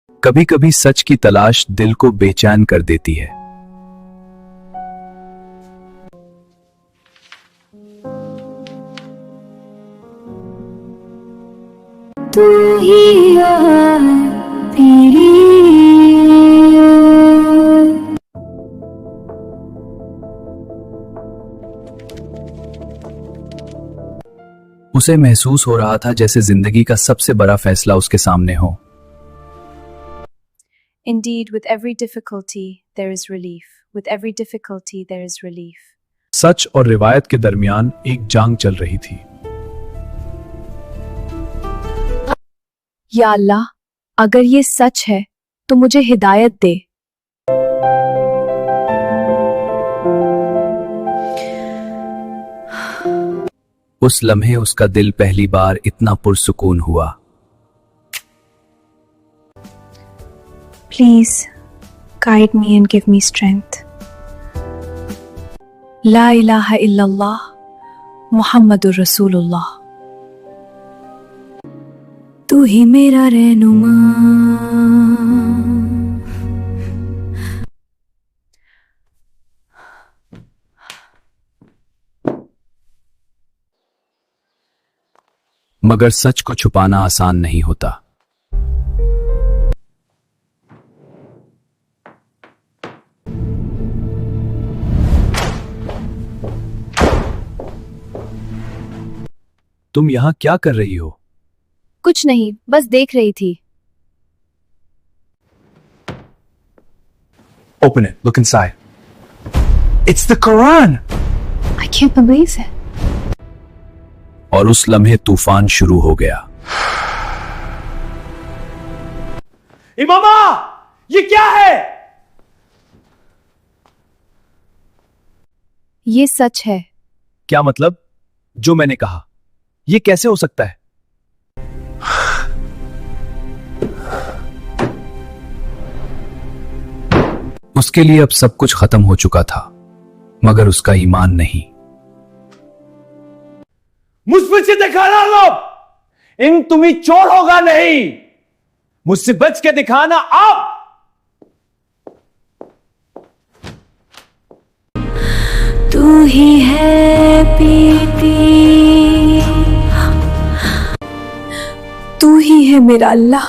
कभी कभी सच की तलाश दिल को बेचैन कर देती है। तू ही तेरी उसे महसूस हो रहा था जैसे जिंदगी का सबसे बड़ा फैसला उसके सामने हो। Indeed, with every difficulty, there is relief. With every difficulty, there is relief. सच और रिवायत के दरमियान एक जंग चल रही थी। या अल्लाह, अगर ये सच है तो मुझे हिदायत दे। उस लम्हे उसका दिल पहली बार इतना पुरसुकून हुआ। Please guide me and give me strength. La ilaha illallah Muhammadur Rasulullah. तू ही मेरा रहनुमा। मगर सच को छुपाना आसान नहीं होता। तुम यहां क्या कर रही हो? कुछ नहीं, बस देख रही थी। Open it. Look inside. It's the Quran. I can't believe it. और उस लम्हे तूफान शुरू हो गया। इमामा, ये क्या है? ये सच है। क्या मतलब? जो मैंने कहा, ये कैसे हो सकता है? उसके लिए अब सब कुछ खत्म हो चुका था, मगर उसका ईमान नहीं। मुझ से दिखाना लो, इन तुम्ही चोर होगा नहीं। मुझसे बच के दिखाना अब। तू ही है पीती, तू ही है मेरा अल्लाह।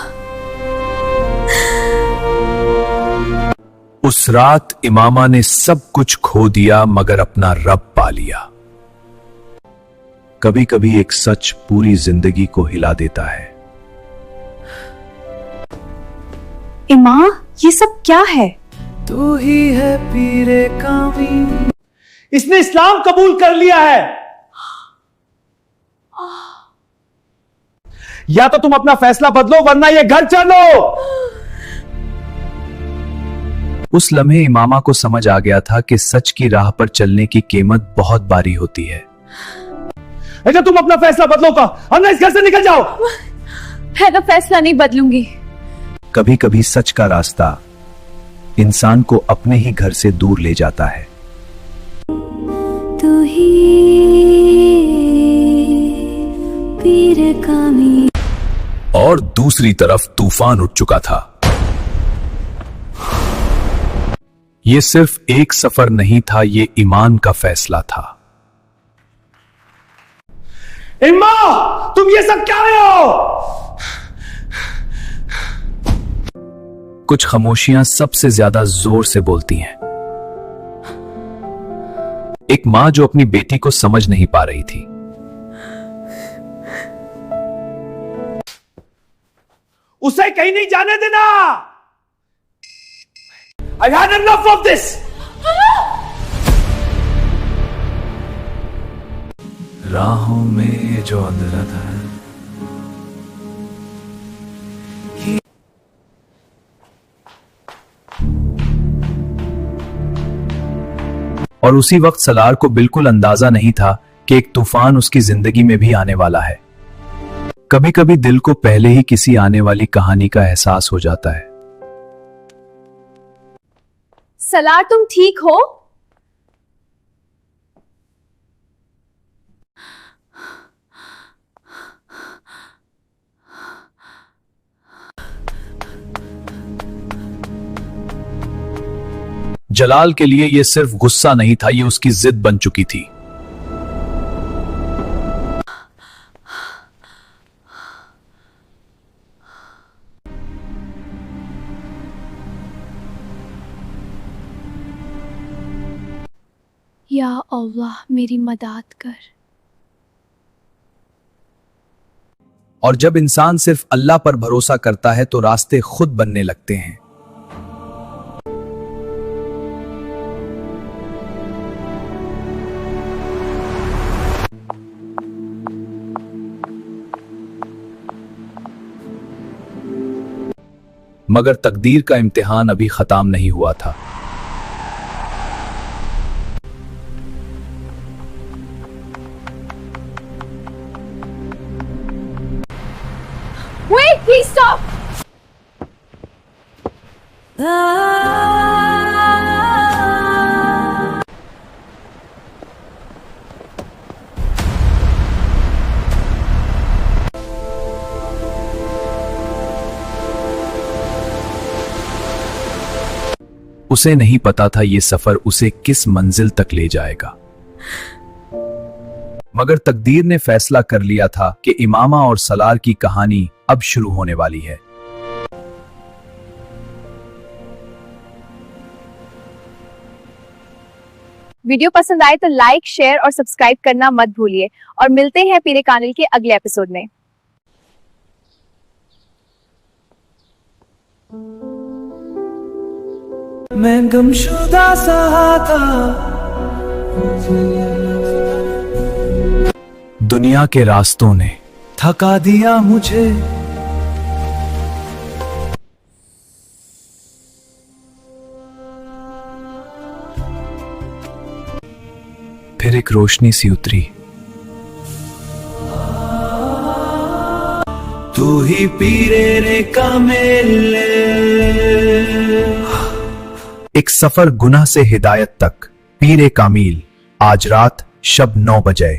उस रात इमामा ने सब कुछ खो दिया मगर अपना रब पा लिया। कभी कभी एक सच पूरी जिंदगी को हिला देता है। इमां, ये सब क्या है? तू ही है पीरे कामी। इसने इस्लाम कबूल कर लिया है। या तो तुम अपना फैसला बदलो वरना ये घर चलो। उस लम्हे इमामा को समझ आ गया था कि सच की राह पर चलने की कीमत बहुत भारी होती है। अच्छा, तुम अपना फैसला बदलो का, वरना इस घर से निकल जाओ। मैं तो फैसला नहीं बदलूंगी। कभी कभी सच का रास्ता इंसान को अपने ही घर से दूर ले जाता है। तू ही पीरे कामी। और दूसरी तरफ तूफान उठ चुका था। ये सिर्फ एक सफर नहीं था, ये ईमान का फैसला था। इम्मा, तुम ये सब क्या रहे हो? कुछ खामोशियां सबसे ज्यादा जोर से बोलती हैं। एक मां जो अपनी बेटी को समझ नहीं पा रही थी। उसे कहीं नहीं जाने देना। I've had enough of this. राहों में जो अंधेरा था, और उसी वक्त सलार को बिल्कुल अंदाजा नहीं था कि एक तूफान उसकी जिंदगी में भी आने वाला है। कभी कभी दिल को पहले ही किसी आने वाली कहानी का एहसास हो जाता है। सलार, तुम ठीक हो? जलाल के लिए यह सिर्फ गुस्सा नहीं था, यह उसकी जिद बन चुकी थी। या अल्लाह मेरी मदद कर। और जब इंसान सिर्फ अल्लाह पर भरोसा करता है तो रास्ते खुद बनने लगते हैं। मगर तकदीर का इम्तिहान अभी खत्म नहीं हुआ था। Wait, please stop! उसे नहीं पता था ये सफर उसे किस मंजिल तक ले जाएगा, मगर तकदीर ने फैसला कर लिया था कि इमामा और सलार की कहानी अब शुरू होने वाली है। वीडियो पसंद आए तो लाइक, शेयर और सब्सक्राइब करना मत भूलिए और मिलते हैं पीरे कानिल के अगले एपिसोड में। मैं गमशुदा सा था, दुनिया के रास्तों ने थका दिया मुझे। फिर एक रोशनी सी उतरी। तू ही पीरे रे कामिल। एक सफर गुनाह से हिदायत तक, पीरे कामिल, आज रात शब 9 बजे।